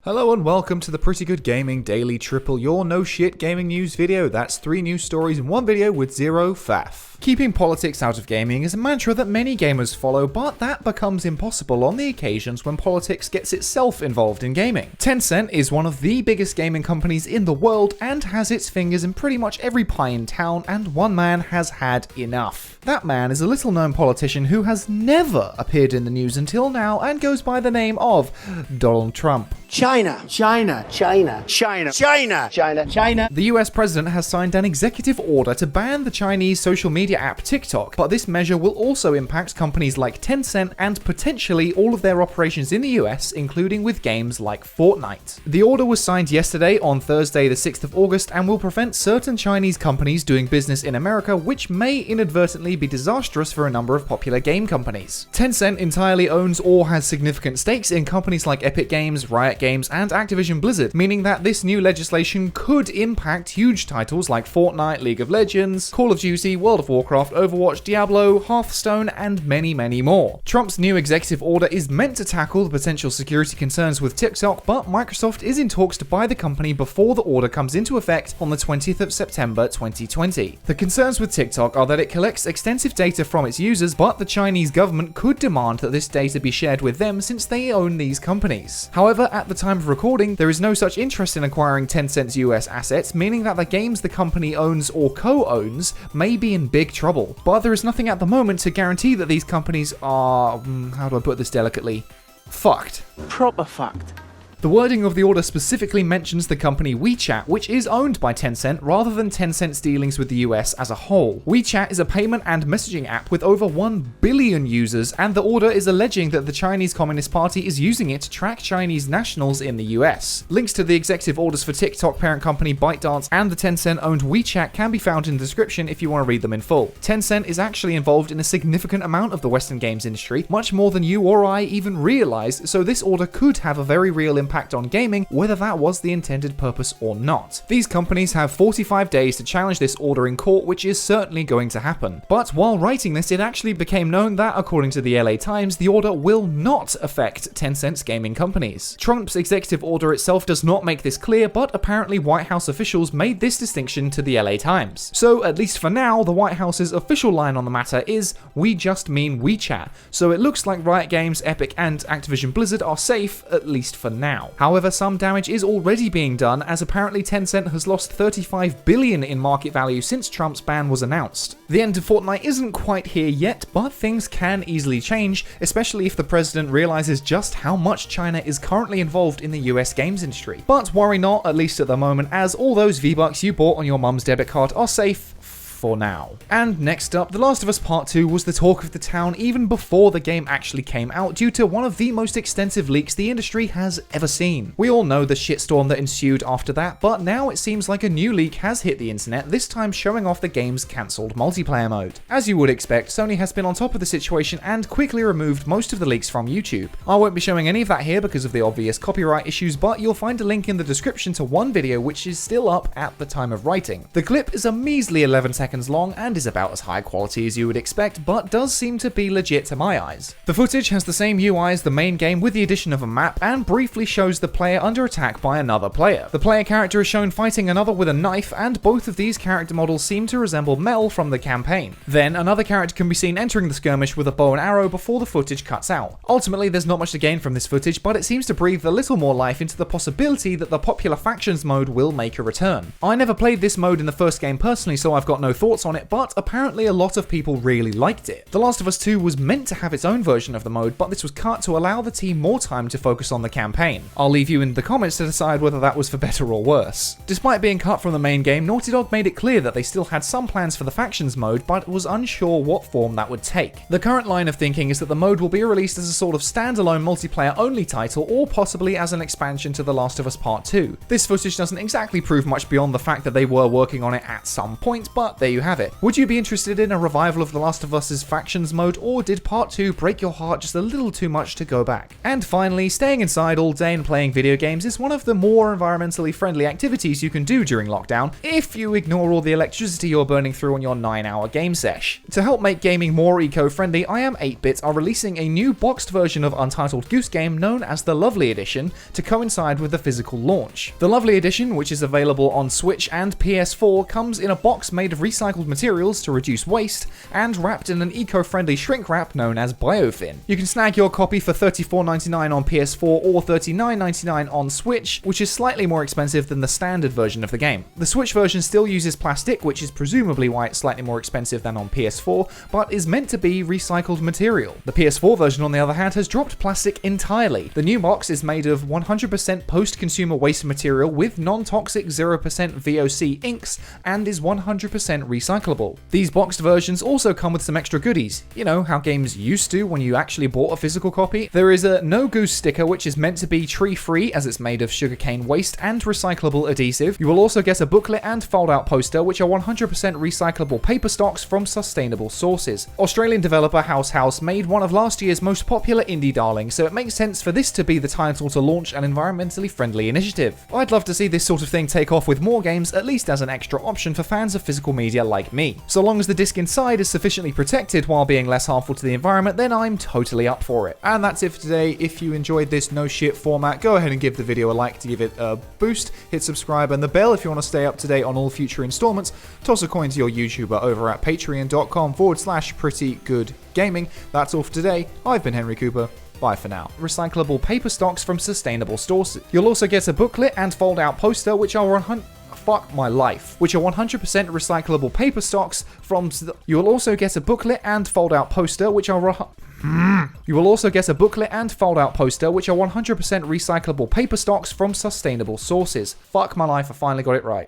Hello and welcome to the Pretty Good Gaming Daily Triple, your no shit gaming news video. That's 3 news stories in one video with zero faff. Keeping politics out of gaming is a mantra that many gamers follow, but that becomes impossible on the occasions when politics gets itself involved in gaming. Tencent is one of the biggest gaming companies in the world and has its fingers in pretty much every pie in town, and one man has had enough. That man is a little known politician who has never appeared in the news until now and goes by the name of Donald Trump. China. The US president has signed an executive order to ban the Chinese social media app TikTok, but this measure will also impact companies like Tencent and potentially all of their operations in the US, including with games like Fortnite. The order was signed yesterday on Thursday the 6th of August and will prevent certain Chinese companies doing business in America, which may inadvertently be disastrous for a number of popular game companies. Tencent entirely owns or has significant stakes in companies like Epic Games, Riot Games, and Activision Blizzard, meaning that this new legislation could impact huge titles like Fortnite, League of Legends, Call of Duty, World of Warcraft, Overwatch, Diablo, Hearthstone, and many, many more. Trump's new executive order is meant to tackle the potential security concerns with TikTok, but Microsoft is in talks to buy the company before the order comes into effect on the 20th of September 2020. The concerns with TikTok are that it collects extensive data from its users, but the Chinese government could demand that this data be shared with them since they own these companies. However, at the time of recording, there is no such interest in acquiring Tencent's US assets, meaning that the games the company owns or co-owns may be in big trouble. But there is nothing at the moment to guarantee that these companies are, how do I put this delicately, fucked. Proper fucked. The wording of the order specifically mentions the company WeChat, which is owned by Tencent rather than Tencent's dealings with the US as a whole. WeChat is a payment and messaging app with over 1 billion users, and the order is alleging that the Chinese Communist Party is using it to track Chinese nationals in the US. Links to the executive orders for TikTok parent company ByteDance and the Tencent-owned WeChat can be found in the description if you want to read them in full. Tencent is actually involved in a significant amount of the Western games industry, much more than you or I even realize, so this order could have a very real impact on gaming, whether that was the intended purpose or not. These companies have 45 days to challenge this order in court, which is certainly going to happen. But while writing this, it actually became known that, according to the LA Times, the order will not affect Tencent's gaming companies. Trump's executive order itself does not make this clear, but apparently White House officials made this distinction to the LA Times. So, at least for now, the White House's official line on the matter is, "We just mean WeChat." So it looks like Riot Games, Epic, and Activision Blizzard are safe, at least for now. However, some damage is already being done, as apparently Tencent has lost $35 billion in market value since Trump's ban was announced. The end of Fortnite isn't quite here yet, but things can easily change, especially if the president realizes just how much China is currently involved in the US games industry. But worry not, at least at the moment, as all those V-Bucks you bought on your mum's debit card are safe for now. And next up, The Last of Us Part 2 was the talk of the town even before the game actually came out, due to one of the most extensive leaks the industry has ever seen. We all know the shitstorm that ensued after that, but now it seems like a new leak has hit the internet, this time showing off the game's cancelled multiplayer mode. As you would expect, Sony has been on top of the situation and quickly removed most of the leaks from YouTube. I won't be showing any of that here because of the obvious copyright issues, but you'll find a link in the description to one video which is still up at the time of writing. The clip is a measly 11 seconds long and is about as high quality as you would expect, but does seem to be legit to my eyes. The footage has the same UI as the main game with the addition of a map and briefly shows the player under attack by another player. The player character is shown fighting another with a knife, and both of these character models seem to resemble Mel from the campaign. Then another character can be seen entering the skirmish with a bow and arrow before the footage cuts out. Ultimately, there's not much to gain from this footage, but it seems to breathe a little more life into the possibility that the popular factions mode will make a return. I never played this mode in the first game personally, so I've got no thoughts on it, but apparently a lot of people really liked it. The Last of Us 2 was meant to have its own version of the mode, but this was cut to allow the team more time to focus on the campaign. I'll leave you in the comments to decide whether that was for better or worse. Despite being cut from the main game, Naughty Dog made it clear that they still had some plans for the factions mode, but was unsure what form that would take. The current line of thinking is that the mode will be released as a sort of standalone multiplayer-only title, or possibly as an expansion to The Last of Us Part 2. This footage doesn't exactly prove much beyond the fact that they were working on it at some point, but there there you have it. Would you be interested in a revival of The Last of Us's factions mode, or did part 2 break your heart just a little too much to go back? And finally, staying inside all day and playing video games is one of the more environmentally friendly activities you can do during lockdown, if you ignore all the electricity you're burning through on your 9-hour game sesh. To help make gaming more eco-friendly, iam8bit are releasing a new boxed version of Untitled Goose Game known as the Lovely Edition to coincide with the physical launch. The Lovely Edition, which is available on Switch and PS4, comes in a box made of recycled materials to reduce waste and wrapped in an eco-friendly shrink wrap known as Biofin. You can snag your copy for $34.99 on PS4 or $39.99 on Switch, which is slightly more expensive than the standard version of the game. The Switch version still uses plastic, which is presumably why it's slightly more expensive than on PS4, but is meant to be recycled material. The PS4 version, on the other hand, has dropped plastic entirely. The new box is made of 100% post-consumer waste material with non-toxic 0% VOC inks and is 100% recyclable. These boxed versions also come with some extra goodies. You know how games used to when you actually bought a physical copy? There is a No Goose sticker, which is meant to be tree-free as it's made of sugarcane waste and recyclable adhesive. You will also get a booklet and fold-out poster, which are 100% recyclable paper stocks from sustainable sources. Australian developer House made one of last year's most popular indie darlings, so it makes sense for this to be the title to launch an environmentally friendly initiative. I'd love to see this sort of thing take off with more games, at least as an extra option for fans of physical media like me. So long as the disc inside is sufficiently protected while being less harmful to the environment, then I'm totally up for it. And that's it for today. If you enjoyed this no shit format, go ahead and give the video a like to give it a boost, hit subscribe and the bell if you want to stay up to date on all future installments, toss a coin to your YouTuber over at patreon.com/prettygoodgaming. That's all for today. I've been Henry Cooper. Bye for now. Recyclable paper stocks from sustainable sources. You'll also get a booklet and fold-out poster, which are 100% recyclable paper stocks from. You will also get a booklet and fold-out poster, which are. You will also get a booklet and fold-out poster, which are 100% recyclable paper stocks from sustainable sources. Fuck my life, I finally got it right.